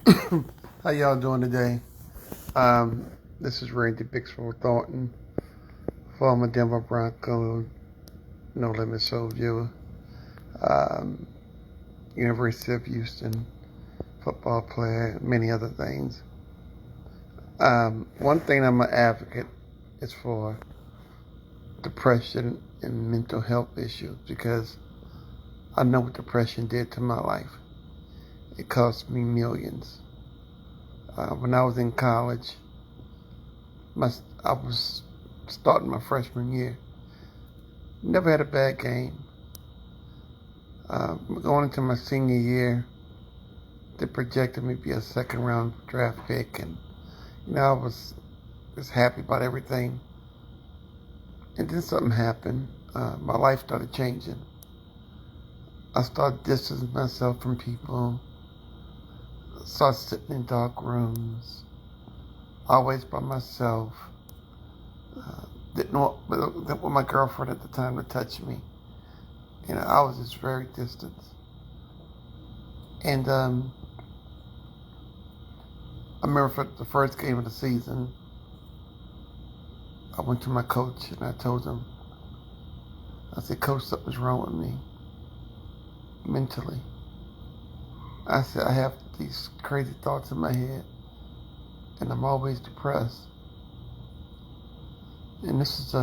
How y'all doing today? This is Randy Bixwell Thornton, former Denver Bronco, No Limit Soul viewer, um, University of Houston football player, many other things. One thing I'm an advocate is for depression and mental health issues because I know what depression did to my life. It cost me millions. When I was in college, I was starting my freshman year. Never had a bad game. Going into my senior year, they projected me to be a second round draft pick, and I was just happy about everything. And then something happened. My life started changing. I started distancing myself from people. Started sitting in dark rooms, always by myself. Didn't want my girlfriend at the time to touch me. I was just very distant. And I remember for the first game of the season, I went to my coach and I told him, I said, "Coach, something's wrong with me mentally." I said, "I have these crazy thoughts in my head and I'm always depressed." And this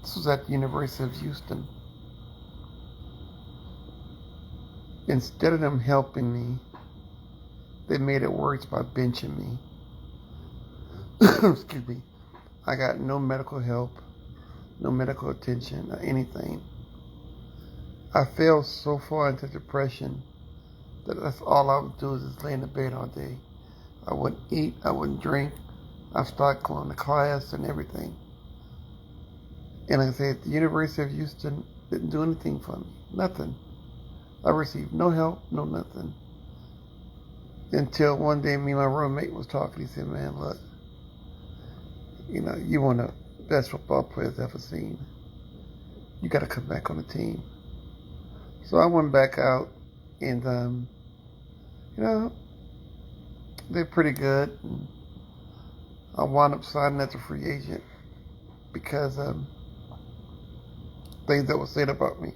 was at the University of Houston. Instead of them helping me, they made it worse by benching me. Excuse me. I got no medical help, no medical attention, or anything. I fell so far into depression that that's all I would do is just lay in the bed all day. I wouldn't eat, I wouldn't drink. I started going to class and everything. And like I said, the University of Houston didn't do anything for me. Nothing. I received no help, no nothing. Until one day me and my roommate was talking. He said, "Man, look, you one of the best football players I've ever seen. You got to come back on the team." So I went back out and, they're pretty good. And I wound up signing as a free agent because things that were said about me.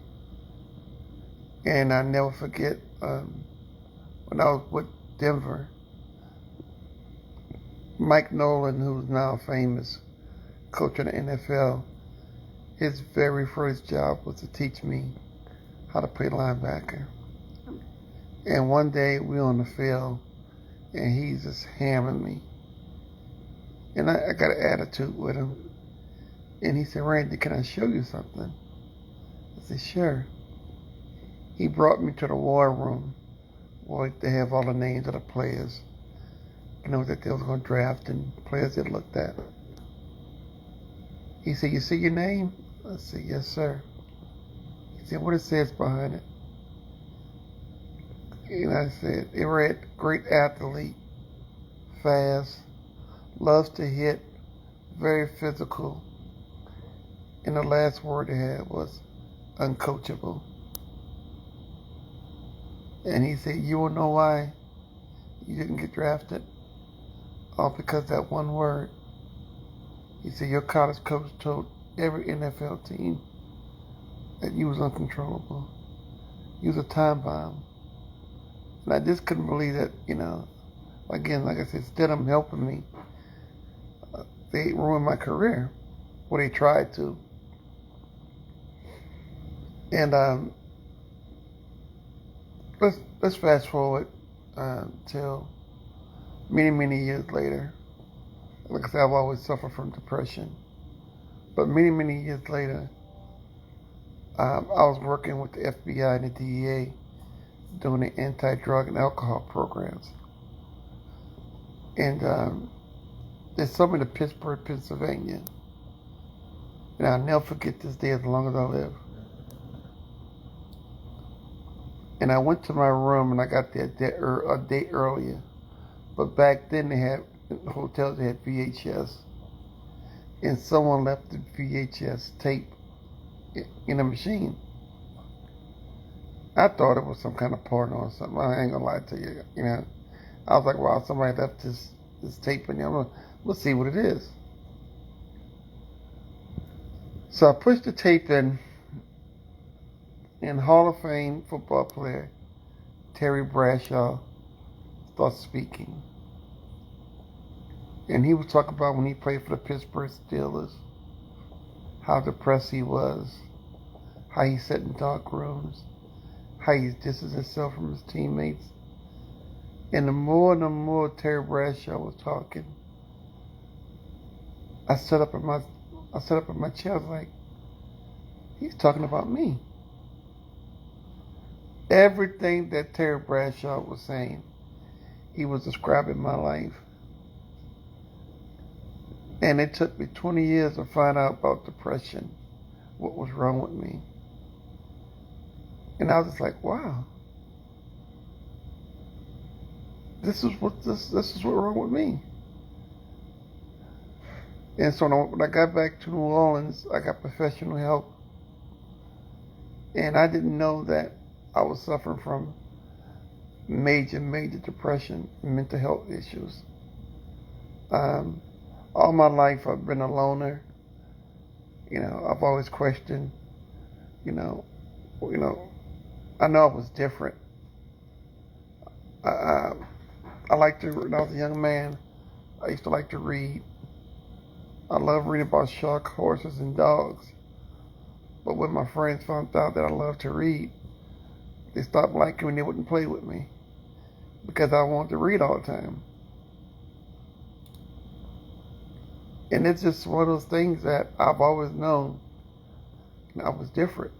And I never forget when I was with Denver, Mike Nolan, who's now a famous coach in the NFL, his very first job was to teach me how to play linebacker. And one day we were on the field and he's just hammering me. And I got an attitude with him. And he said, "Randy, can I show you something?" I said, "Sure." He brought me to the war room where they have all the names of the players, that they was going to draft and players they looked at. He said, "You see your name?" I said, "Yes, sir." He said, "What it says behind it?" And I said, it read, "Great athlete, fast, loves to hit, very physical." And the last word it had was uncoachable. And he said, "You will know why you didn't get drafted? All because that one word." He said, "Your college coach told every NFL team that you was uncontrollable. You was a time bomb." And I just couldn't believe that, again, like I said, instead of helping me, they ruined my career. Well, they tried to. And let's fast forward till many years later. Like I said, I've always suffered from depression. But many years later, I was working with the FBI and the DEA doing the anti-drug and alcohol programs. And they sent me to Pittsburgh, Pennsylvania. And I'll never forget this day as long as I live. And I went to my room and I got there a day earlier. But back then they had, in hotels, they had VHS. And someone left the VHS tape in a machine. I thought it was some kind of porno or something. I ain't gonna lie to you. I was like, wow, somebody left this tape in there. We'll see what it is. So I pushed the tape in, and Hall of Fame football player Terry Bradshaw starts speaking. And he was talking about when he played for the Pittsburgh Steelers, how depressed he was, how he sat in dark rooms, how he distanced himself from his teammates. And the more Terry Bradshaw was talking, I sat up in my chair. I was like, he's talking about me. Everything that Terry Bradshaw was saying, he was describing my life. And it took me 20 years to find out about depression, what was wrong with me. And I was just like, wow, this is what wrong with me. And so when I got back to New Orleans, I got professional help. And I didn't know that I was suffering from major depression and mental health issues. All my life I've been a loner. I've always questioned, I know I was different. I liked to, when I was a young man, I used to like to read. I love reading about sharks, horses, and dogs. But when my friends found out that I loved to read, they stopped liking me and they wouldn't play with me because I wanted to read all the time. And it's just one of those things that I've always known I was different.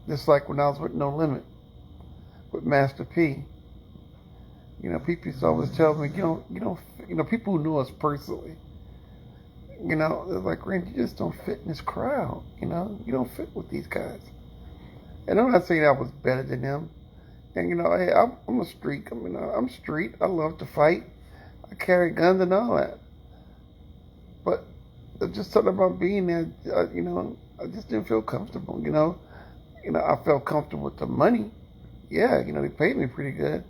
Just like when I was with No Limit, with Master P. People used to always tell me, people who knew us personally, they're like, Randy, you just don't fit in this crowd. You don't fit with these guys. And I'm not saying I was better than them. And, hey, I'm a street. I'm street. I love to fight. I carry guns and all that. But there's just something about being there, I just didn't feel comfortable, I felt comfortable with the money. Yeah, they paid me pretty good.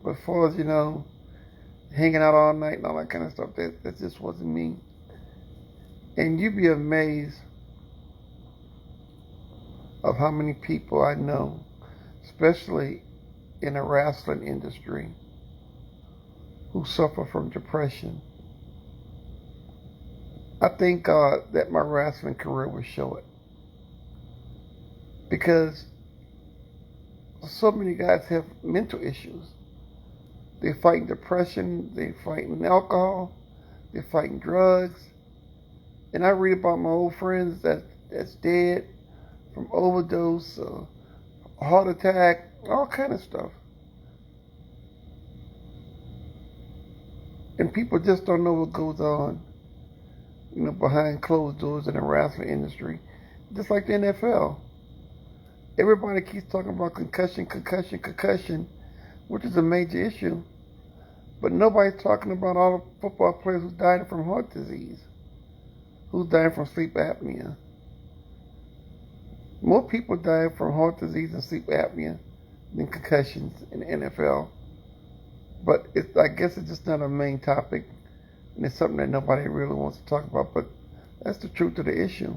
But as far as, hanging out all night and all that kind of stuff, that just wasn't me. And you'd be amazed of how many people I know, especially in the wrestling industry, who suffer from depression. I thank God that my wrestling career was short. Because so many guys have mental issues. They're fighting depression, they're fighting alcohol, they're fighting drugs. And I read about my old friends that's dead from overdose, heart attack, all kind of stuff. And people just don't know what goes on, behind closed doors in the wrestling industry. Just like the NFL. Everybody keeps talking about concussion, which is a major issue. But nobody's talking about all the football players who died from heart disease, who died from sleep apnea. More people die from heart disease and sleep apnea than concussions in the NFL. But I guess it's just not a main topic, and it's something that nobody really wants to talk about. But that's the truth of the issue.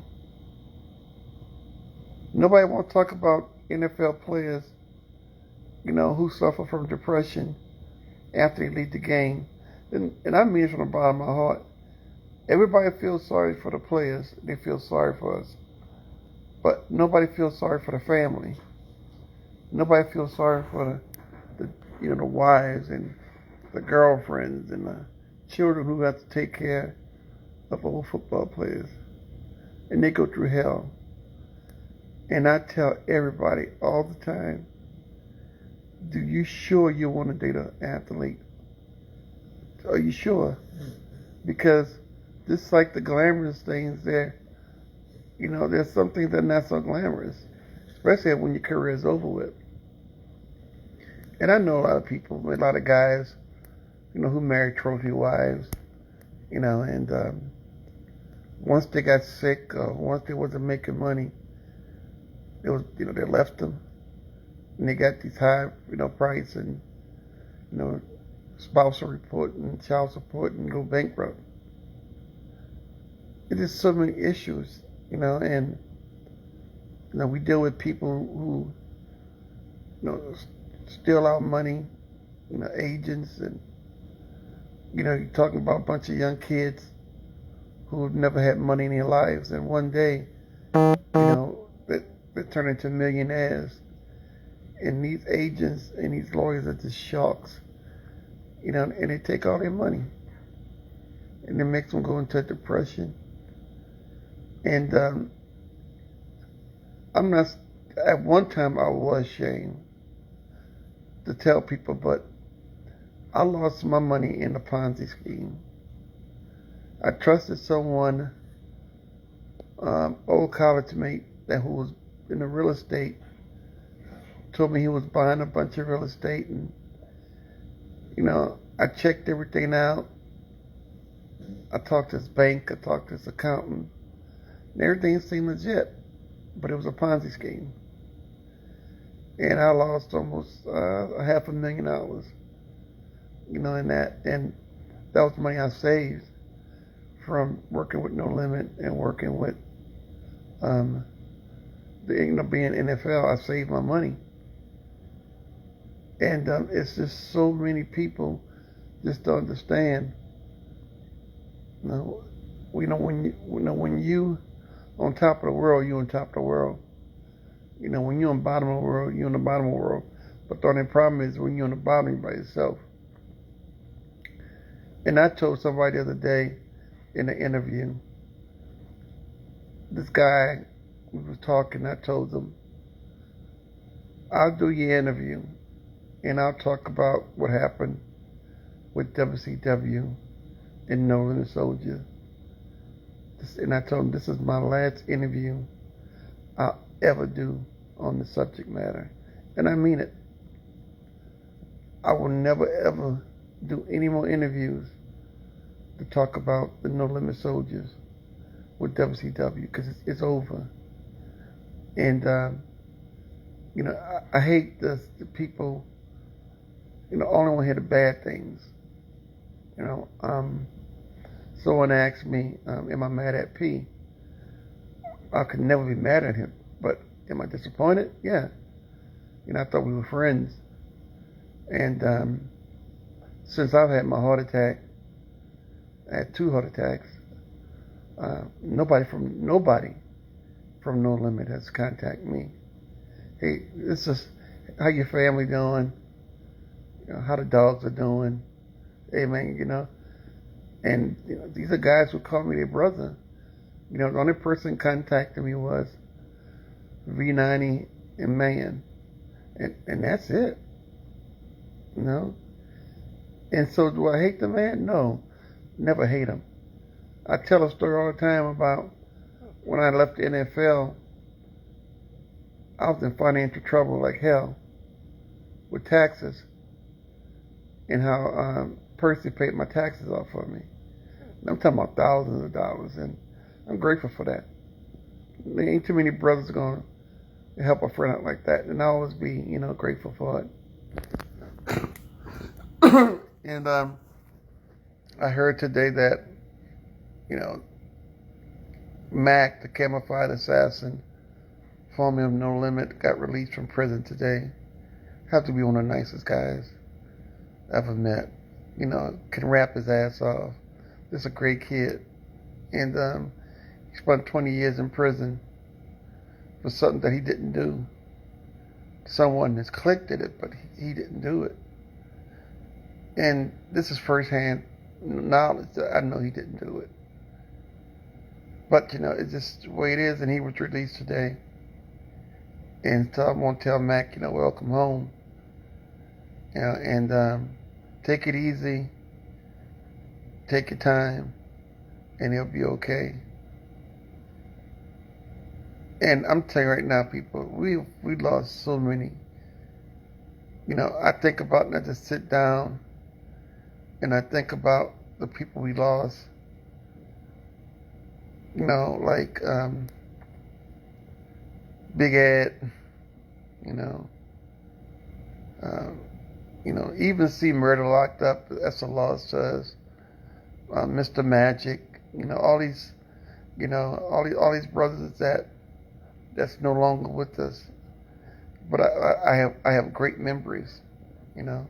Nobody wants to talk about NFL players, who suffer from depression after they leave the game. And I mean it from the bottom of my heart. Everybody feels sorry for the players. They feel sorry for us. But nobody feels sorry for the family. Nobody feels sorry for the wives and the girlfriends and the children who have to take care of old football players. And they go through hell. And I tell everybody all the time, do you sure you want to date an athlete? Are you sure? Because just like the glamorous things there, there's some things that are not so glamorous, especially when your career is over with. And I know a lot of people, a lot of guys, who marry trophy wives, and once they got sick or once they wasn't making money, they left them, and they got these high, price and, spousal report and child support and go bankrupt. It is so many issues, and we deal with people who steal our money, agents, and you're talking about a bunch of young kids who have never had money in their lives, and one day, they turn into millionaires, and these agents and these lawyers are just sharks, and they take all their money, and it makes them go into a depression. And I'm not. At one time, I was ashamed to tell people, but I lost my money in the Ponzi scheme. I trusted someone, old college mate, who was in the real estate, told me he was buying a bunch of real estate, and I checked everything out. I talked to his bank, I talked to his accountant, and everything seemed legit, but it was a Ponzi scheme. And I lost almost $500,000, in that. And that was money I saved from working with No Limit and working with being NFL. I saved my money. And it's just so many people just don't understand. When you on top of the world, you on top of the world. When you're on the bottom of the world, you're on the bottom of the world. But the only problem is when you're on the bottom, you're by yourself. And I told somebody the other day in an interview, this guy, we was talking, I told him, I'll do your interview, and I'll talk about what happened with WCW and No Limit Soldier. And I told him, this is my last interview I'll ever do on the subject matter. And I mean it. I will never ever do any more interviews to talk about the No Limit Soldiers with WCW, because it's over. And I hate the people only want to hear the bad things. Someone asked me, am I mad at P? I could never be mad at him, but am I disappointed? Yeah. I thought we were friends. And since I've had my heart attack, I had 2 heart attacks, nobody from No Limit has contacted me. Hey, this is how your family doing, how the dogs are doing. Hey man, and these are guys who call me their brother. The only person contacting me was V90 and Man, and that's it. And so do I hate the man? No, never hate him. I tell a story all the time about when I left the NFL. I was in financial trouble like hell with taxes, and how Percy paid my taxes off for me. And I'm talking about thousands of dollars, and I'm grateful for that. There ain't too many brothers going to help a friend out like that, and I'll always be, grateful for it. And I heard today that, Mac, the camouflage assassin, formerly of No Limit, got released from prison today. Have to be one of the nicest guys I've ever met. Can rap his ass off. Just a great kid. And he spent 20 years in prison for something that he didn't do. Someone has clicked at it, but he didn't do it. And this is firsthand knowledge that I know he didn't do it. But, it's just the way it is, and he was released today. And so I want to tell Mac, welcome home. And take it easy. Take your time, and it'll be okay. And I'm telling you right now, people, we lost so many. I think about, and I just sit down, and I think about the people we lost. Like Big Ed, Even see murder locked up, as the law says, Mr. Magic, all these, all these brothers that's no longer with us. But I have great memories, and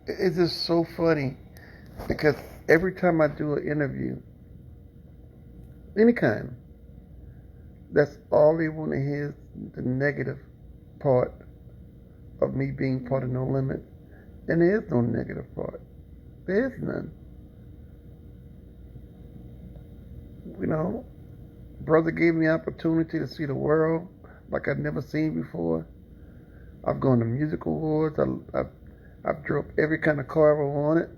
it's just so funny because every time I do an interview, any kind, that's all they want to hear is the negative part of me being part of No Limit. And there is no negative part. There is none. Brother gave me opportunity to see the world like I'd never seen before. I've gone to music awards. I've drove every kind of car I ever wanted.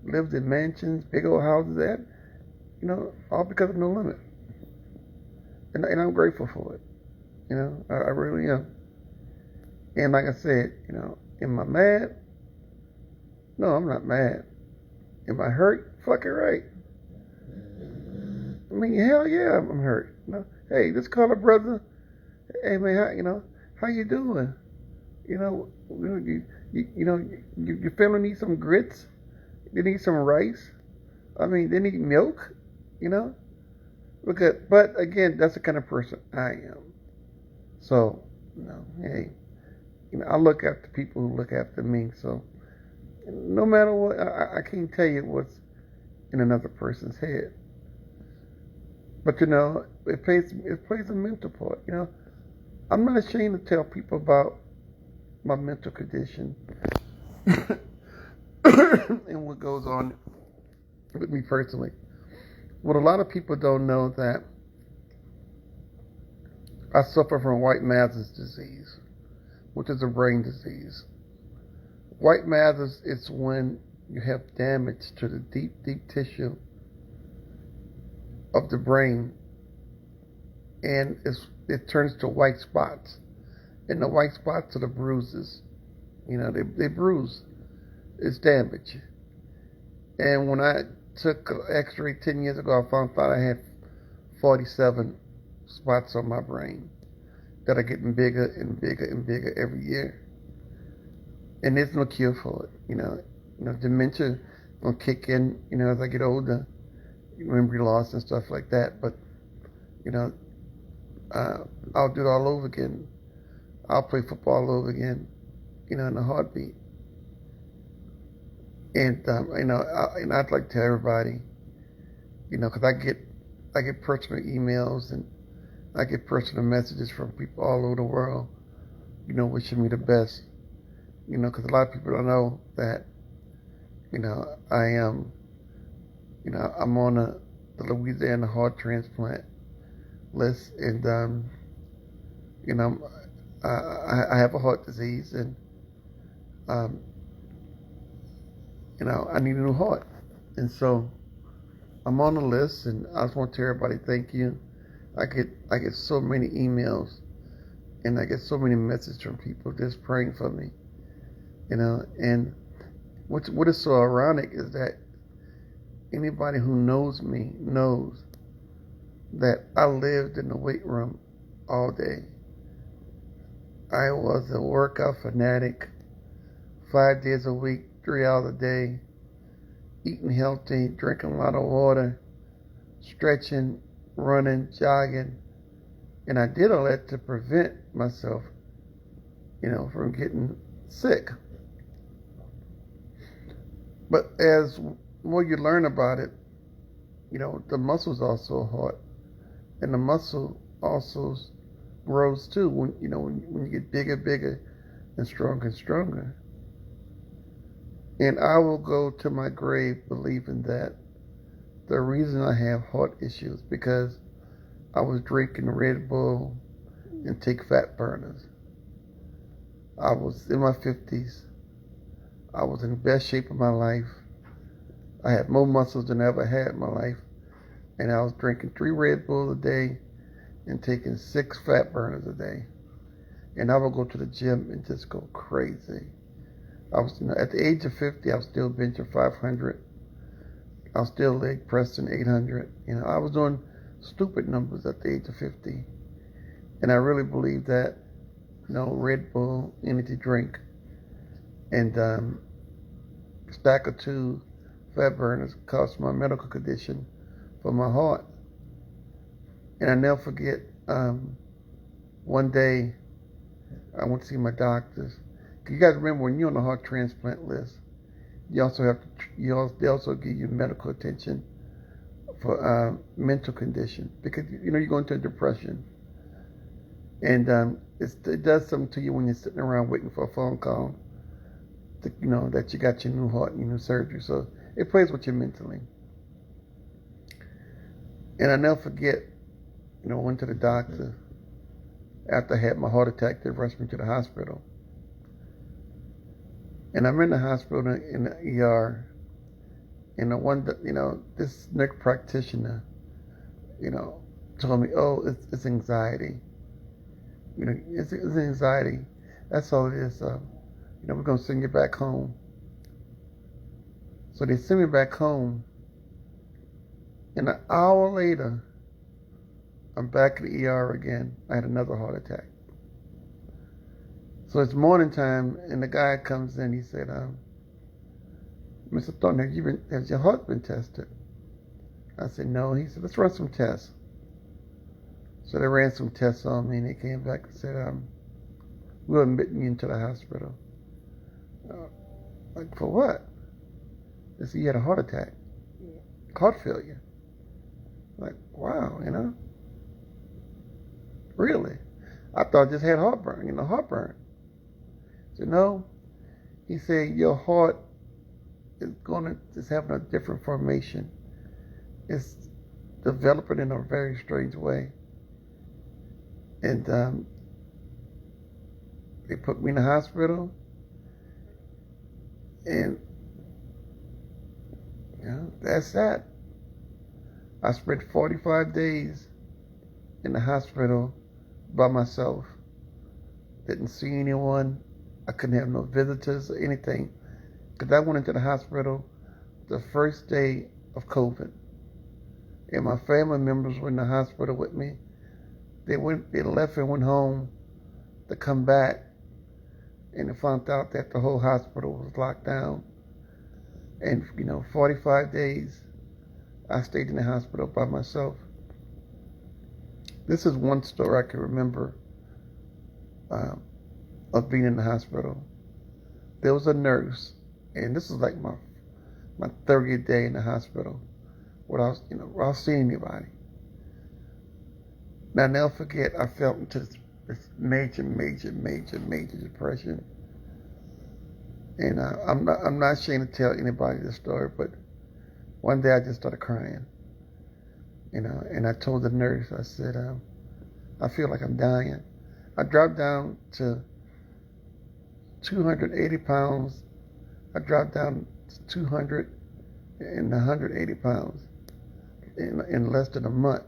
Lived in mansions, big old houses. All because of No Limit. And I'm grateful for it. I really am. And like I said, am I mad? No, I'm not mad. Am I hurt? Fucking right. I mean, hell yeah, I'm hurt. Hey, let's call a brother. Hey man, how you doing? Your family needs some grits. They need some rice. I mean, they need milk. But again, that's the kind of person I am. So, hey, I look after people who look after me. So, no matter what, I can't tell you what's in another person's head. But it plays a mental part. I'm not ashamed to tell people about my mental condition and what goes on with me personally. What a lot of people don't know that I suffer from white Mathers disease, which is a brain disease. White Mathers is when you have damage to the deep, deep tissue of the brain, and it turns to white spots. And the white spots are the bruises. They bruise. It's damage. And when I took an x-ray 10 years ago, I found out I had 47 spots on my brain that are getting bigger and bigger and bigger every year. And there's no cure for it. Dementia will kick in, as I get older, memory loss and stuff like that. But, I'll do it all over again. I'll play football all over again, in a heartbeat. And I'd like to tell everybody, because I get personal emails and I get personal messages from people all over the world, wishing me the best. Because a lot of people don't know that, I am, I'm on the Louisiana heart transplant list, and I have a heart disease, and I need a new heart. And so I'm on the list, and I just want to tell everybody thank you. I get so many emails, and I get so many messages from people just praying for me. And what is so ironic is that anybody who knows me knows that I lived in the weight room all day. I was a workout fanatic, 5 days a week, 3 hours a day, eating healthy, drinking a lot of water, stretching, running, jogging. And I did all that to prevent myself, from getting sick. But as more you learn about it, the muscle's also a heart. And the muscle also grows too when you get bigger and stronger. And I will go to my grave believing that the reason I have heart issues because I was drinking Red Bull and take fat burners. I was in my 50s. I was in the best shape of my life. I had more muscles than I ever had in my life. And I was drinking 3 Red Bulls a day and taking 6 fat burners a day. And I would go to the gym and just go crazy. I was, at the age of 50, I was still benching 500. I was still leg pressing 800. I was doing stupid numbers at the age of 50. And I really believe that Red Bull energy drink, and stack of 2 fat burners caused my medical condition for my heart. And I never forget, one day I went to see my doctors. You guys remember when you're on the heart transplant list, they also give you medical attention for mental condition, because you go into a depression, and it does something to you when you're sitting around waiting for a phone call that you got your new heart and your new surgery. So it plays with you mentally. And I never forget, went to the doctor after I had my heart attack. They rushed me to the hospital. And I'm in the hospital in the ER, and this neck practitioner, told me, oh, it's anxiety. It's anxiety. That's all it is. We're going to send you back home. So they sent me back home, and an hour later, I'm back in the ER again. I had another heart attack. So it's morning time, and the guy comes in. He said, Mr. Thornton, has your heart been tested? I said, no. He said, let's run some tests. So they ran some tests on me, and they came back and said, we'll admit you into the hospital. Like, for what? They said, you had a heart attack. Heart failure. Like, wow, Really? I thought I just had heartburn. So no. He said, your heart is having a different formation. It's developing in a very strange way. And they put me in the hospital, and that's that. I spent 45 days in the hospital by myself. Didn't see anyone. I couldn't have no visitors or anything, because I went into the hospital the first day of COVID, and my family members were in the hospital with me. They left and went home to come back, and they found out that the whole hospital was locked down. And 45 days I stayed in the hospital by myself. This is one story I can remember of being in the hospital. There was a nurse, and this is like my 30th day in the hospital without seeing anybody. Now, I'll never forget, I fell into this major depression. And I'm not ashamed to tell anybody this story, but one day I just started crying. And I told the nurse, I said, I feel like I'm dying. I dropped down to 280 pounds. I dropped down to 200 and 180 pounds in less than a month.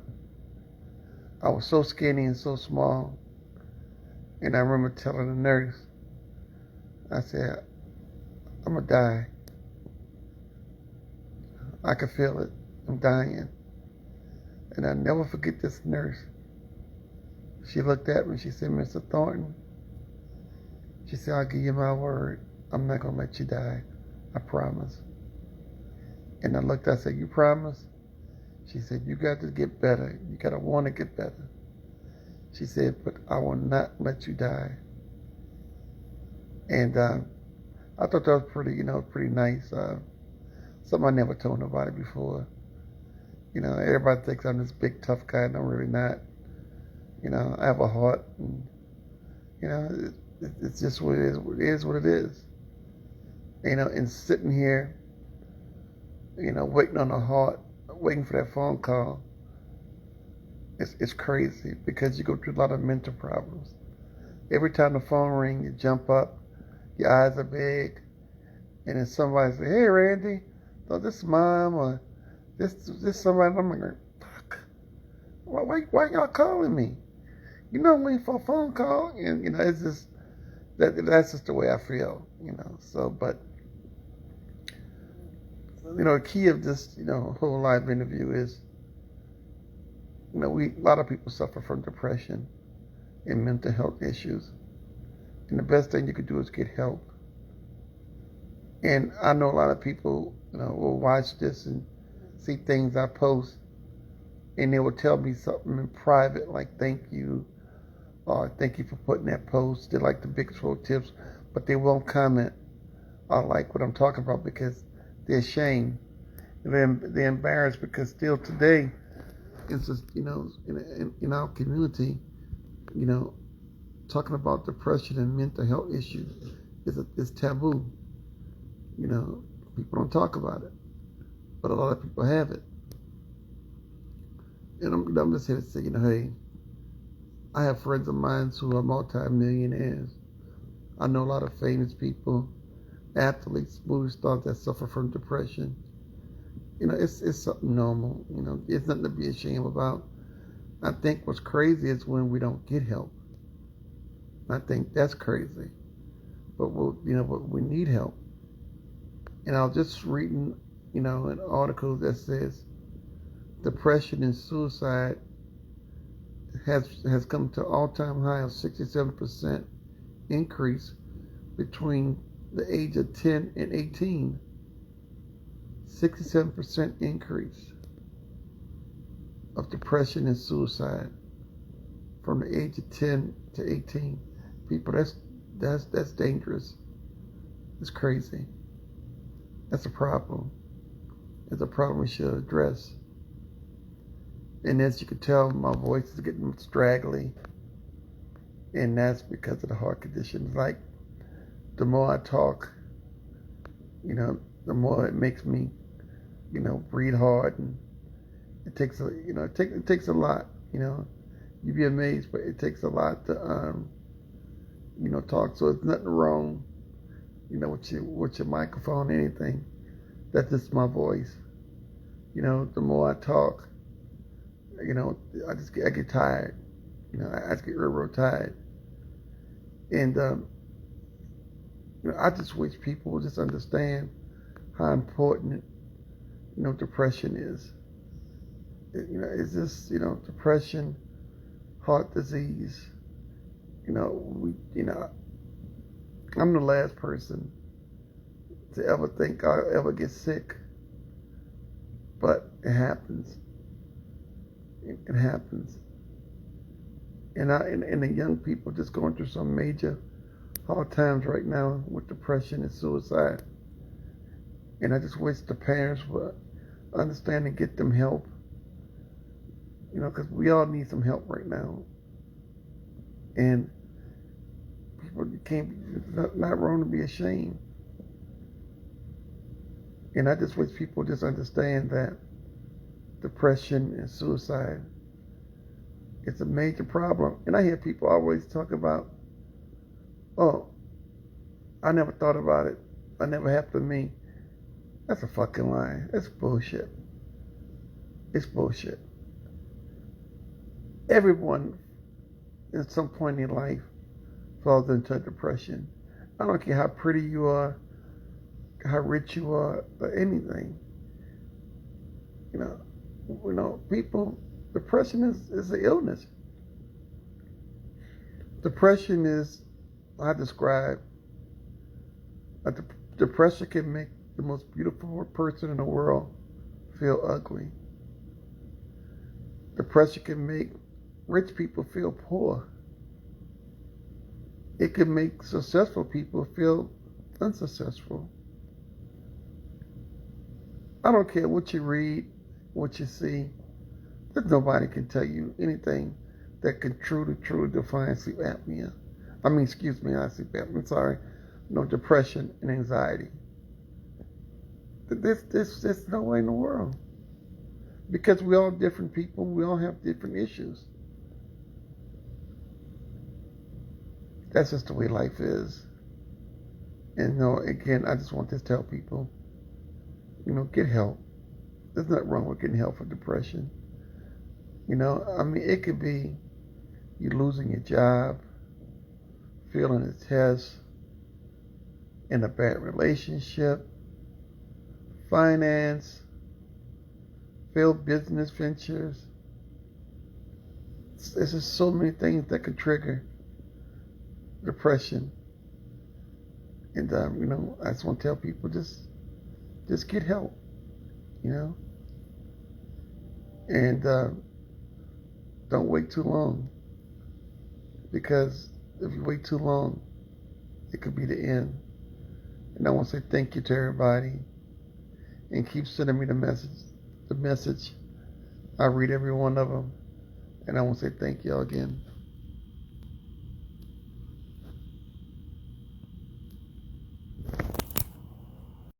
I was so skinny and so small. And I remember telling the nurse, I said, I'm going to die. I could feel it. I'm dying. And I'll never forget this nurse. She looked at me, she said, Mr. Thornton, she said, I'll give you my word. I'm not going to let you die. I promise. And I looked, I said, you promise? She said, you got to get better. You got to want to get better. She said, but I will not let you die. And I thought that was pretty nice. Something I never told nobody before. Everybody thinks I'm this big tough guy, and I'm really not. I have a heart, and it's just what it is. It is what it is. And sitting here, waiting on a heart, waiting for that phone call, it's crazy, because you go through a lot of mental problems. Every time the phone rings, you jump up, your eyes are big, and then somebody says, hey, Randy, oh, this is Mom, or this somebody. I'm like, fuck, why y'all calling me? I'm waiting for a phone call, and it's just that's just the way I feel, So, but the key of this whole live interview is a lot of people suffer from depression and mental health issues, And the best thing you can do is get help. And I know a lot of people, will watch this and see things I post, and they will tell me something in private, like thank you, or thank you for putting that post. They like the big Swoll tips, but they won't comment or like what I'm talking about because they're ashamed. They're embarrassed because still today, it's just, in our community, talking about depression and mental health issues is taboo. People don't talk about it, but a lot of people have it. And I'm just here to say, hey, I have friends of mine who are multi-millionaires. I know a lot of famous people, athletes, movie stars that suffer from depression. It's something normal. It's nothing to be ashamed about. I think what's crazy is when we don't get help. I think that's crazy. But we need help. And I was just reading, an article that says depression and suicide has come to all-time high of 67% increase between the age of 10 and 18. 67% increase of depression and suicide from the age of 10 to 18. People, that's dangerous. It's crazy. That's a problem. It's a problem we should address. And as you can tell, my voice is getting straggly. And that's because of the heart condition. Like, the more I talk, the more it makes me, breathe hard. And it takes it takes a lot, You'd be amazed, but it takes a lot to, talk. So it's nothing wrong, with your microphone, anything. That's just my voice. The more I talk, I get tired. I just get real tired. And, I just wish people would just understand how important, depression is. It's just, depression, heart disease. I'm the last person to ever think I'll ever get sick. But it happens. It happens. And the young people just going through some major hard times right now with depression and suicide. And I just wish the parents would understand and get them help. Because we all need some help right now. And people, it's not wrong to be ashamed. And I just wish people just understand that depression and suicide, it's a major problem. And I hear people always talk about, oh, I never thought about it. That never happened to me. That's a fucking lie. That's bullshit. It's bullshit. Everyone, at some point in life, falls into depression. I don't care how pretty you are, how rich you are, or anything. People, depression is an illness. Depression is, I describe, depression can make the most beautiful person in the world feel ugly. Depression can make rich people feel poor. It can make successful people feel unsuccessful. I don't care what you read, what you see. There's nobody can tell you anything that can truly define sleep apnea. Not sleep apnea, I'm sorry. Depression and anxiety. There's no way in the world. Because we're all different people, we all have different issues. That's just the way life is. And again, I just want to tell people, get help. There's nothing wrong with getting help for depression. It could be you losing your job, failing a test, in a bad relationship, finance, failed business ventures. There's just so many things that could trigger depression And I just want to tell people, just get help, and don't wait too long, because if you wait too long, it could be the end. And I want to say thank you to everybody, and keep sending me the message. I read every one of them, and I want to say thank y'all again.